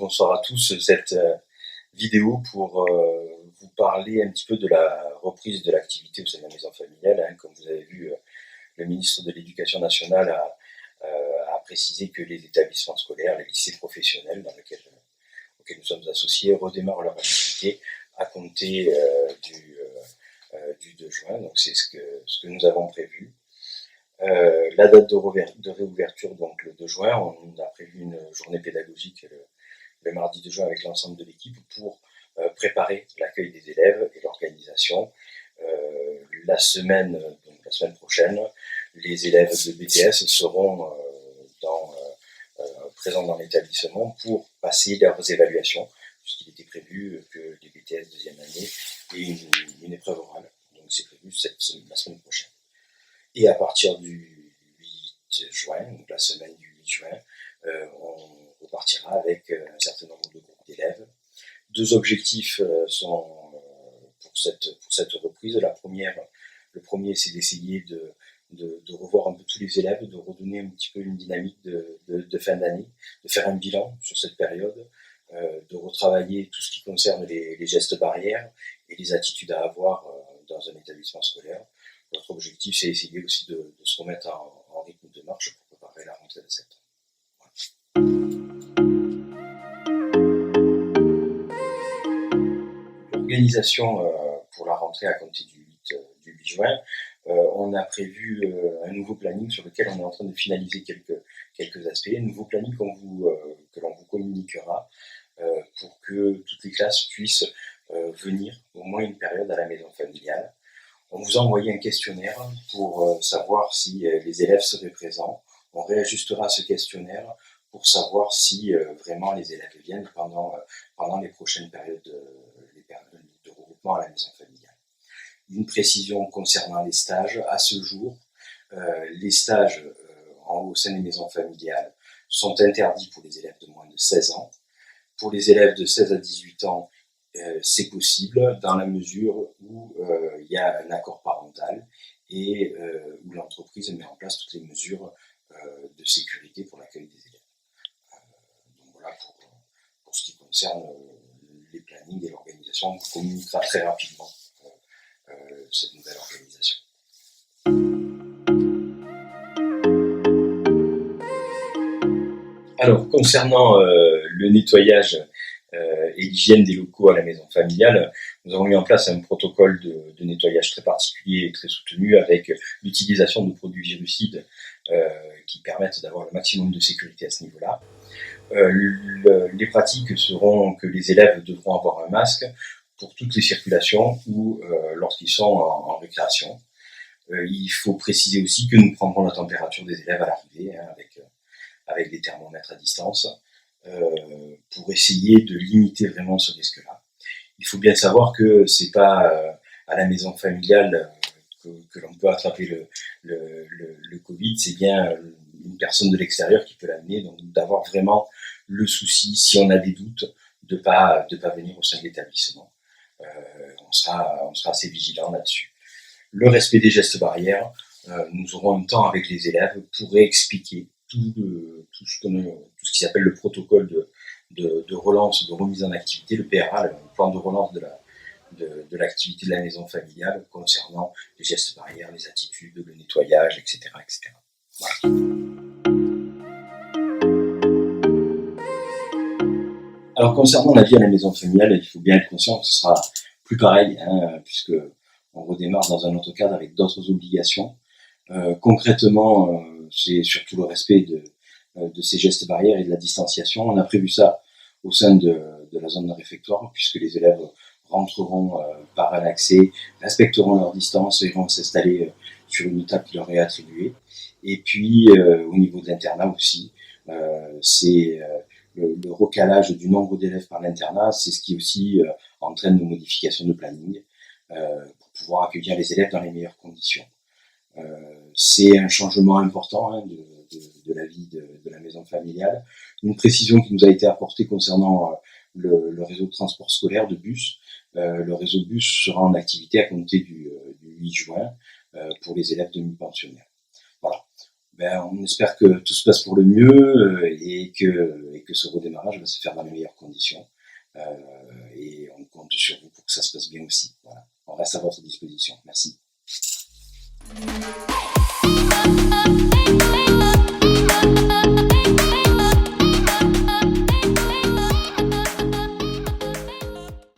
bonsoir à tous. Cette vidéo pour vous parler un petit peu de la reprise de l'activité au sein de la maison familiale. Comme vous avez vu, le ministre de l'Éducation nationale a précisé que les établissements scolaires, les lycées professionnels auxquels nous sommes associés redémarrent leur activité à compter du 2 juin. Donc c'est ce que nous avons prévu. La date de réouverture, donc le 2 juin, on a prévu une journée pédagogique le mardi 2 juin avec l'ensemble de l'équipe pour préparer l'accueil des élèves et l'organisation. La semaine prochaine, les élèves de BTS seront présents dans l'établissement pour passer leurs évaluations, puisqu'il était prévu que les BTS deuxième année aient une épreuve orale. Donc c'est prévu la semaine prochaine. Et à partir du 8 juin, donc la semaine du 8 juin, on repartira avec un certain nombre de groupes d'élèves. Deux objectifs sont pour cette reprise. Le premier, c'est d'essayer de revoir un peu tous les élèves, de redonner un petit peu une dynamique de fin d'année, de faire un bilan sur cette période, de retravailler tout ce qui concerne les gestes barrières et les attitudes à avoir dans un établissement scolaire. Notre objectif, c'est essayer aussi de se remettre en rythme de marche pour préparer la rentrée de septembre. L'organisation pour la rentrée à compter du 8 juin, on a prévu un nouveau planning sur lequel on est en train de finaliser quelques aspects. Un nouveau planning que l'on vous communiquera pour que toutes les classes puissent venir au moins une période à la maison familiale. On vous a envoyé un questionnaire pour savoir si les élèves seraient présents. On réajustera ce questionnaire pour savoir si vraiment les élèves viennent pendant les prochaines périodes de regroupement à la maison familiale. Une précision concernant les stages. À ce jour, les stages au sein des maisons familiales sont interdits pour les élèves de moins de 16 ans. Pour les élèves de 16 à 18 ans, c'est possible dans la mesure où il y a un accord parental et où l'entreprise met en place toutes les mesures de sécurité pour l'accueil des élèves. Donc voilà pour ce qui concerne les plannings et l'organisation. On vous communiquera très rapidement cette nouvelle organisation. Alors, concernant le nettoyage et l'hygiène des locaux à la maison familiale, nous avons mis en place un protocole de nettoyage très particulier et très soutenu avec l'utilisation de produits virucides qui permettent d'avoir le maximum de sécurité à ce niveau-là. Les pratiques seront que les élèves devront avoir un masque pour toutes les circulations ou lorsqu'ils sont en récréation. Il faut préciser aussi que nous prendrons la température des élèves à l'arrivée avec des thermomètres à distance pour essayer de limiter vraiment ce risque-là. Il faut bien savoir que c'est pas à la maison familiale que l'on peut attraper le Covid, c'est bien une personne de l'extérieur qui peut l'amener, donc d'avoir vraiment le souci, si on a des doutes, de pas venir au sein de l'établissement. On sera assez vigilant là-dessus. Le respect des gestes barrières, nous aurons un temps avec les élèves pour réexpliquer tout ce qui s'appelle le protocole de relance, de remise en activité, le PRA, le plan de relance de l'activité de la maison familiale concernant les gestes barrières, les attitudes, le nettoyage, etc. Voilà. Alors concernant la vie à la maison familiale, il faut bien être conscient que ce sera plus pareil, puisque on redémarre dans un autre cadre avec d'autres obligations. Concrètement, c'est surtout le respect de ces gestes barrières et de la distanciation. On a prévu ça au sein de la zone de réfectoire, puisque les élèves rentreront par un accès, respecteront leur distance et vont s'installer sur une table qui leur est attribuée. Et puis, au niveau de l'internat aussi, c'est le recalage du nombre d'élèves par l'internat, c'est ce qui aussi entraîne nos modifications de planning pour pouvoir accueillir les élèves dans les meilleures conditions. C'est un changement important de la vie de la maison familiale. Une précision qui nous a été apportée concernant le réseau de transport scolaire de bus. Le réseau de bus sera en activité à compter du 8 juin pour les élèves demi-pensionnaires. Voilà. On espère que tout se passe pour le mieux et que ce redémarrage va se faire dans les meilleures conditions. Et on compte sur vous pour que ça se passe bien aussi. Voilà. On reste à votre disposition. Merci.